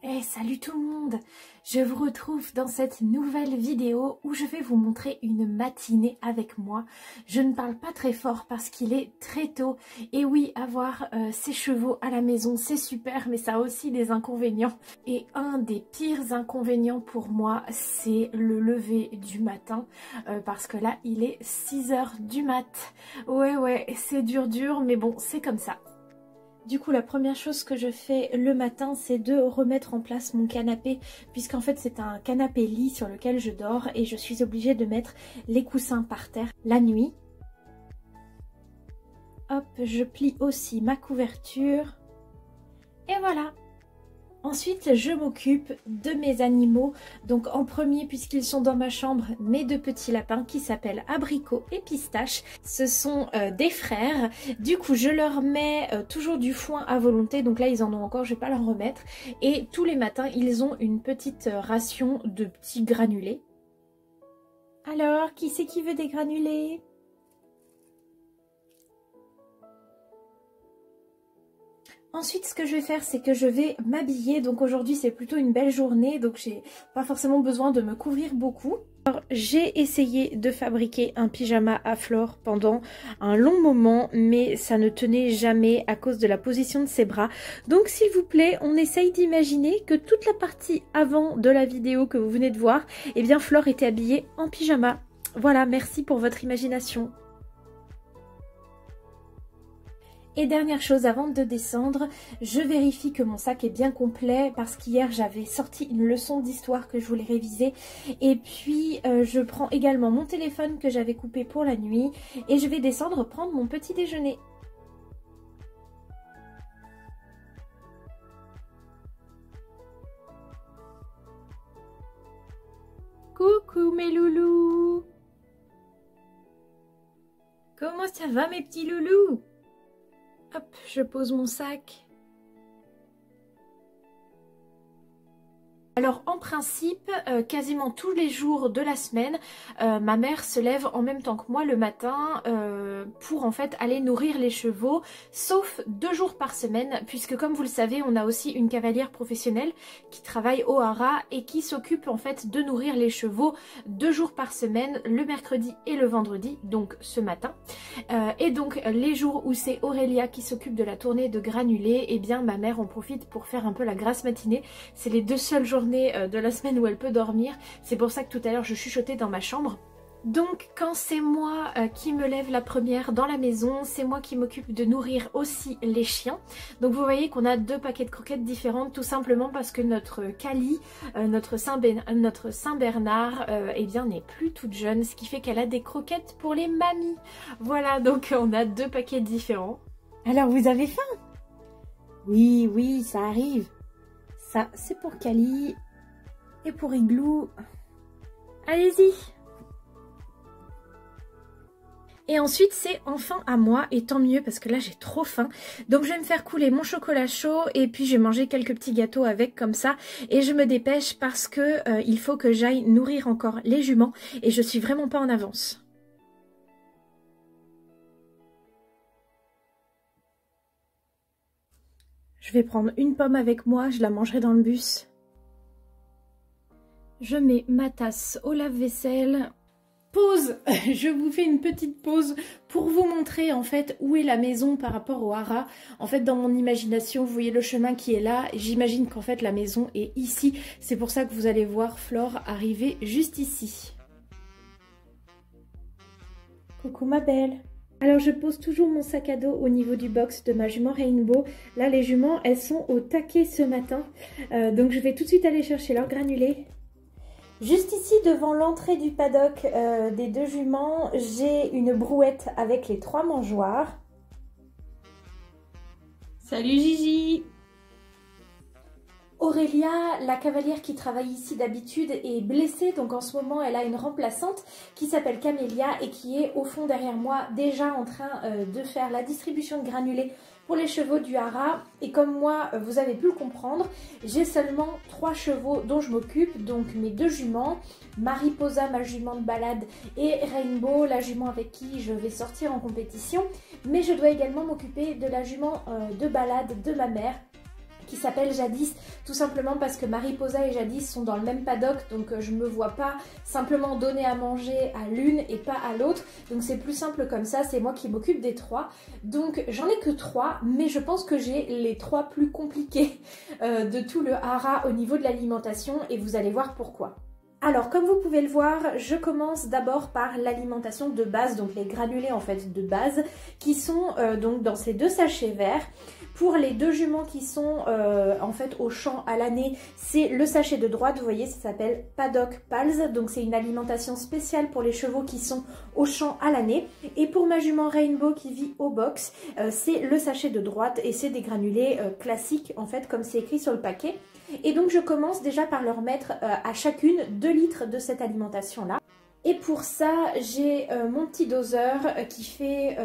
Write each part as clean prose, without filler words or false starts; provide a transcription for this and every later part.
Hey, salut tout le monde! Je vous retrouve dans cette nouvelle vidéo où je vais vous montrer une matinée avec moi. Je ne parle pas très fort parce qu'il est très tôt. Et oui, avoir ses chevaux à la maison, c'est super, mais ça a aussi des inconvénients. Et un des pires inconvénients pour moi, c'est le lever du matin. Parce que là, il est 6 h du mat. Ouais, c'est dur, mais bon, c'est comme ça. Du coup, la première chose que je fais le matin, c'est de remettre en place mon canapé, puisqu'en fait c'est un canapé lit sur lequel je dors et je suis obligée de mettre les coussins par terre la nuit. Hop, je plie aussi ma couverture et voilà. Ensuite, je m'occupe de mes animaux. Donc en premier, puisqu'ils sont dans ma chambre, mes deux petits lapins qui s'appellent Abricot et Pistache. Ce sont des frères. Du coup, je leur mets toujours du foin à volonté. Donc là, ils en ont encore, je vais pas leur remettre. Et tous les matins, ils ont une petite ration de petits granulés. Alors, qui c'est qui veut des granulés ? Ensuite, ce que je vais faire, c'est que je vais m'habiller. Donc aujourd'hui, c'est plutôt une belle journée, donc j'ai pas forcément besoin de me couvrir beaucoup. Alors, j'ai essayé de fabriquer un pyjama à Flore pendant un long moment, mais ça ne tenait jamais à cause de la position de ses bras. Donc s'il vous plaît, on essaye d'imaginer que toute la partie avant de la vidéo que vous venez de voir, eh bien Flore était habillée en pyjama. Voilà, merci pour votre imagination. Et dernière chose, avant de descendre, je vérifie que mon sac est bien complet parce qu'hier j'avais sorti une leçon d'histoire que je voulais réviser. Et puis je prends également mon téléphone que j'avais coupé pour la nuit et je vais descendre prendre mon petit déjeuner. Coucou mes loulous! Comment ça va mes petits loulous? Hop, je pose mon sac. Alors en principe, quasiment tous les jours de la semaine, ma mère se lève en même temps que moi le matin pour en fait aller nourrir les chevaux, sauf 2 jours par semaine, puisque comme vous le savez, on a aussi une cavalière professionnelle qui travaille au haras et qui s'occupe en fait de nourrir les chevaux 2 jours par semaine, le mercredi et le vendredi, donc ce matin. Et donc les jours où c'est Aurélia qui s'occupe de la tournée de granulés, eh bien ma mère en profite pour faire un peu la grasse matinée. C'est les 2 seules journées de la semaine où elle peut dormir. C'est pour ça que tout à l'heure je chuchotais dans ma chambre. Donc quand c'est moi qui me lève la première dans la maison, c'est moi qui m'occupe de nourrir aussi les chiens. Donc vous voyez qu'on a 2 paquets de croquettes différentes, tout simplement parce que notre Cali, notre Saint-Bernard, eh bien n'est plus toute jeune, ce qui fait qu'elle a des croquettes pour les mamies. Voilà, donc on a 2 paquets différents. Alors vous avez faim? Oui, ça arrive. Ça, c'est pour Cali et pour Igloo. Allez-y! Et ensuite, c'est enfin à moi, et tant mieux parce que là, j'ai trop faim. Donc, je vais me faire couler mon chocolat chaud et puis je vais manger quelques petits gâteaux avec comme ça. Et je me dépêche parce que il faut que j'aille nourrir encore les juments et je suis vraiment pas en avance. Je vais prendre une pomme avec moi, je la mangerai dans le bus. Je mets ma tasse au lave-vaisselle. Pause! Je vous fais une petite pause pour vous montrer en fait où est la maison par rapport au haras. En fait dans mon imagination, vous voyez le chemin qui est là. J'imagine qu'en fait la maison est ici. C'est pour ça que vous allez voir Flore arriver juste ici. Coucou ma belle! Alors je pose toujours mon sac à dos au niveau du box de ma jument Rainbow. Là les juments elles sont au taquet ce matin. Donc je vais tout de suite aller chercher leurs granulés. Juste ici devant l'entrée du paddock des 2 juments, j'ai une brouette avec les 3 mangeoires. Salut Gigi! Aurélia, la cavalière qui travaille ici d'habitude, est blessée, donc en ce moment elle a une remplaçante qui s'appelle Camélia et qui est au fond derrière moi déjà en train de faire la distribution de granulés pour les chevaux du haras. Et comme moi, vous avez pu le comprendre, j'ai seulement 3 chevaux dont je m'occupe, donc mes 2 juments, Mariposa, ma jument de balade, et Rainbow, la jument avec qui je vais sortir en compétition. Mais je dois également m'occuper de la jument de balade de ma mère, qui s'appelle Jadis, tout simplement parce que Mariposa et Jadis sont dans le même paddock, donc je me vois pas simplement donner à manger à l'une et pas à l'autre, donc c'est plus simple comme ça, c'est moi qui m'occupe des trois. Donc j'en ai que 3, mais je pense que j'ai les 3 plus compliqués de tout le hara au niveau de l'alimentation, et vous allez voir pourquoi. Alors comme vous pouvez le voir, je commence d'abord par l'alimentation de base, donc les granulés en fait de base, qui sont donc dans ces 2 sachets verts. Pour les 2 juments qui sont en fait au champ à l'année, c'est le sachet de droite, vous voyez, ça s'appelle Paddock Pals, donc c'est une alimentation spéciale pour les chevaux qui sont au champ à l'année. Et pour ma jument Rainbow qui vit au box, c'est le sachet de droite et c'est des granulés classiques en fait comme c'est écrit sur le paquet. Et donc je commence déjà par leur mettre à chacune 2 litres de cette alimentation là. Et pour ça, j'ai mon petit doseur qui fait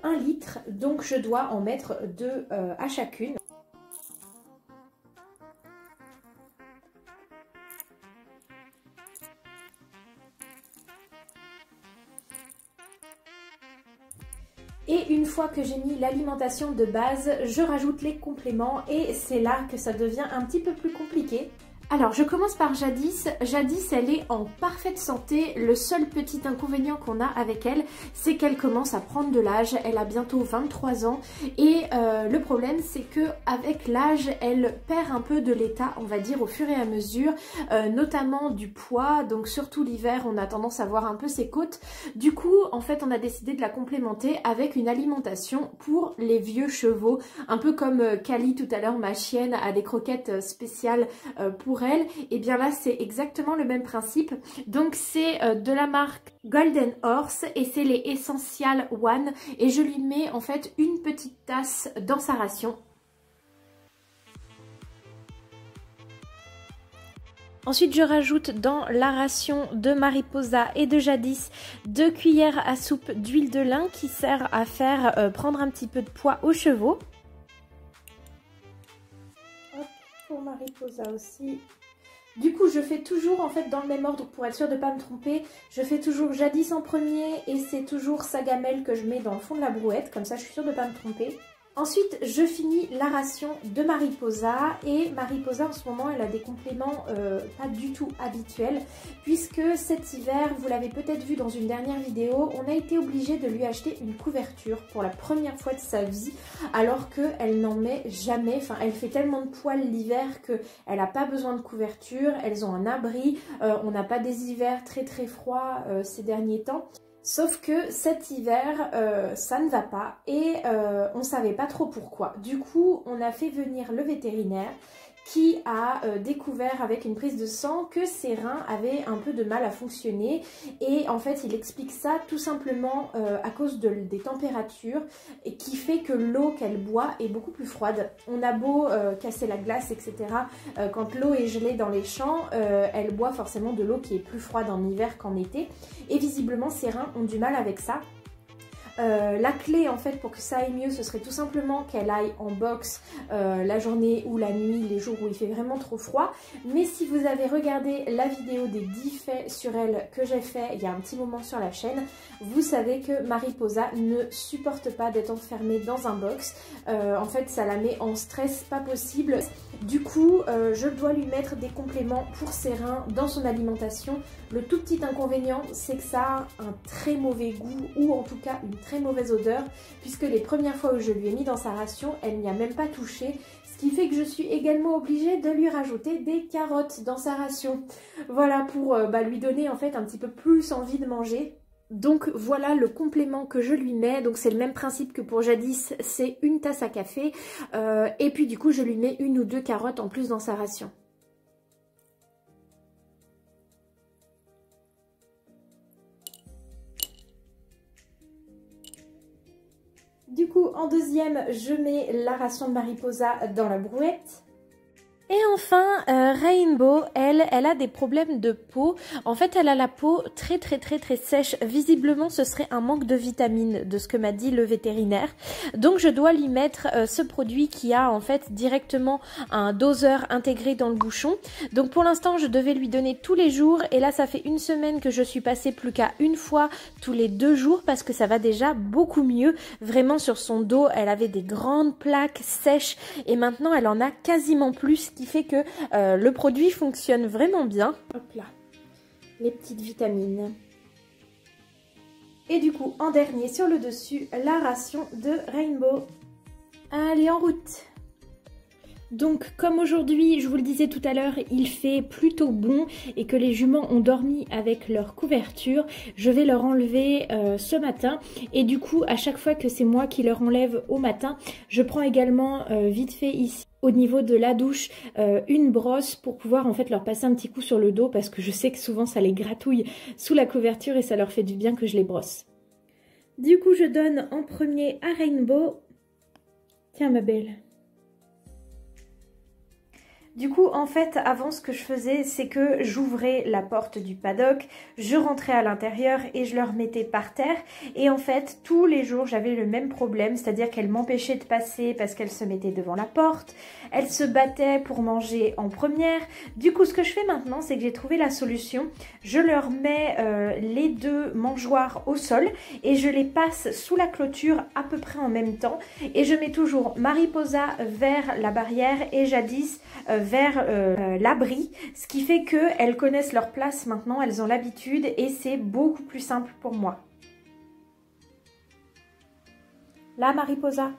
1 litre, donc je dois en mettre 2 à chacune. Et une fois que j'ai mis l'alimentation de base, je rajoute les compléments et c'est là que ça devient un petit peu plus compliqué. Alors je commence par Jadis. Jadis, elle est en parfaite santé. Le seul petit inconvénient qu'on a avec elle, c'est qu'elle commence à prendre de l'âge. Elle a bientôt 23 ans et le problème c'est que avec l'âge, elle perd un peu de l'état, on va dire, au fur et à mesure, notamment du poids. Donc surtout l'hiver, on a tendance à voir un peu ses côtes. Du coup, en fait, on a décidé de la complémenter avec une alimentation pour les vieux chevaux, un peu comme Kali tout à l'heure, ma chienne, a des croquettes spéciales pour elle, et bien là c'est exactement le même principe. Donc c'est de la marque Golden Horse et c'est les Essential One et je lui mets en fait une petite tasse dans sa ration. Ensuite, je rajoute dans la ration de Mariposa et de Jadis 2 cuillères à soupe d'huile de lin qui sert à faire prendre un petit peu de poids aux chevaux. Pour Mariposa aussi. Du coup, je fais toujours en fait dans le même ordre pour être sûre de ne pas me tromper. Je fais toujours Jadis en premier et c'est toujours sa gamelle que je mets dans le fond de la brouette. Comme ça, je suis sûre de ne pas me tromper. Ensuite, je finis la ration de Mariposa et Mariposa en ce moment, elle a des compléments pas du tout habituels puisque cet hiver, vous l'avez peut-être vu dans une dernière vidéo, on a été obligé de lui acheter une couverture pour la première fois de sa vie alors qu'elle n'en met jamais. Enfin, elle fait tellement de poils l'hiver qu'elle n'a pas besoin de couverture, elles ont un abri, on n'a pas des hivers très très froids ces derniers temps. Sauf que cet hiver, ça ne va pas et on ne savait pas trop pourquoi. Du coup, on a fait venir le vétérinaire qui a découvert avec une prise de sang que ses reins avaient un peu de mal à fonctionner et en fait il explique ça tout simplement à cause des températures et qui fait que l'eau qu'elle boit est beaucoup plus froide. On a beau casser la glace etc, quand l'eau est gelée dans les champs, elle boit forcément de l'eau qui est plus froide en hiver qu'en été et visiblement ses reins ont du mal avec ça. La clé en fait pour que ça aille mieux, ce serait tout simplement qu'elle aille en box la journée ou la nuit, les jours où il fait vraiment trop froid. Mais si vous avez regardé la vidéo des 10 faits sur elle que j'ai fait il y a un petit moment sur la chaîne, vous savez que Mariposa ne supporte pas d'être enfermée dans un box. En fait ça la met en stress pas possible. Du coup je dois lui mettre des compléments pour ses reins dans son alimentation. Le tout petit inconvénient c'est que ça a un très mauvais goût ou en tout cas une très mauvaise odeur puisque les premières fois où je lui ai mis dans sa ration, elle n'y a même pas touché. Ce qui fait que je suis également obligée de lui rajouter des carottes dans sa ration. Voilà pour lui donner en fait un petit peu plus envie de manger. Donc voilà le complément que je lui mets, donc c'est le même principe que pour Jadis, c'est une tasse à café et puis du coup je lui mets 1 ou 2 carottes en plus dans sa ration. Du coup en deuxième je mets la ration de Mariposa dans la brouette. Et enfin, Rainbow, elle a des problèmes de peau. En fait, elle a la peau très sèche. Visiblement, ce serait un manque de vitamines, de ce que m'a dit le vétérinaire. Donc, je dois lui mettre ce produit qui a en fait directement un doseur intégré dans le bouchon. Donc, pour l'instant, je devais lui donner tous les jours. Et là, ça fait une semaine que je suis passée plus qu'à une fois tous les 2 jours parce que ça va déjà beaucoup mieux. Vraiment, sur son dos, elle avait des grandes plaques sèches et maintenant, elle en a quasiment plus, ce qui fait que le produit fonctionne vraiment bien. Hop là, les petites vitamines. Et du coup, en dernier sur le dessus, la ration de Rainbow. Allez, en route! Donc comme aujourd'hui, je vous le disais tout à l'heure, il fait plutôt bon et que les juments ont dormi avec leur couverture, je vais leur enlever ce matin. Et du coup, à chaque fois que c'est moi qui leur enlève au matin, je prends également vite fait ici au niveau de la douche une brosse pour pouvoir en fait leur passer un petit coup sur le dos parce que je sais que souvent ça les gratouille sous la couverture et ça leur fait du bien que je les brosse. Du coup, je donne en premier à Rainbow. Tiens ma belle. Du coup, en fait, avant, ce que je faisais, c'est que j'ouvrais la porte du paddock, je rentrais à l'intérieur et je leur mettais par terre. Et en fait, tous les jours, j'avais le même problème, c'est-à-dire qu'elles m'empêchaient de passer parce qu'elles se mettaient devant la porte. Elles se battaient pour manger en première. Du coup, ce que je fais maintenant, c'est que j'ai trouvé la solution. Je leur mets les 2 mangeoires au sol et je les passe sous la clôture à peu près en même temps. Et je mets toujours Mariposa vers la barrière et Jadis vers l'abri, ce qui fait qu'elles connaissent leur place maintenant, elles ont l'habitude et c'est beaucoup plus simple pour moi. Là, Mariposa.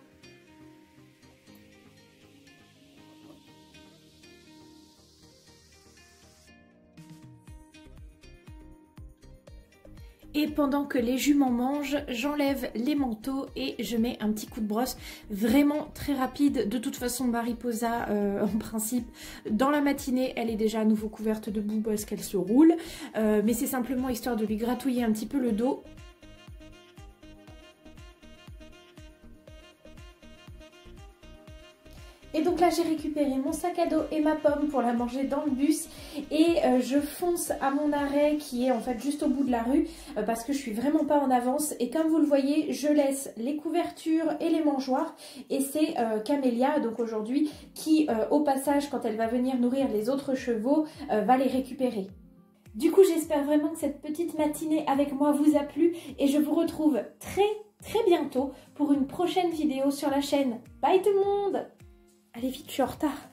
Et pendant que les juments mangent, j'enlève les manteaux et je mets un petit coup de brosse vraiment très rapide. De toute façon, Mariposa, en principe, dans la matinée, elle est déjà à nouveau couverte de boue parce qu'elle se roule. Mais c'est simplement histoire de lui gratouiller un petit peu le dos. Et donc là, j'ai récupéré mon sac à dos et ma pomme pour la manger dans le bus. Et je fonce à mon arrêt qui est en fait juste au bout de la rue parce que je suis vraiment pas en avance. Et comme vous le voyez, je laisse les couvertures et les mangeoires. Et c'est Camélia, donc aujourd'hui, qui au passage, quand elle va venir nourrir les autres chevaux, va les récupérer. Du coup, j'espère vraiment que cette petite matinée avec moi vous a plu. Et je vous retrouve très bientôt pour une prochaine vidéo sur la chaîne. Bye tout le monde! Allez vite, je suis en retard.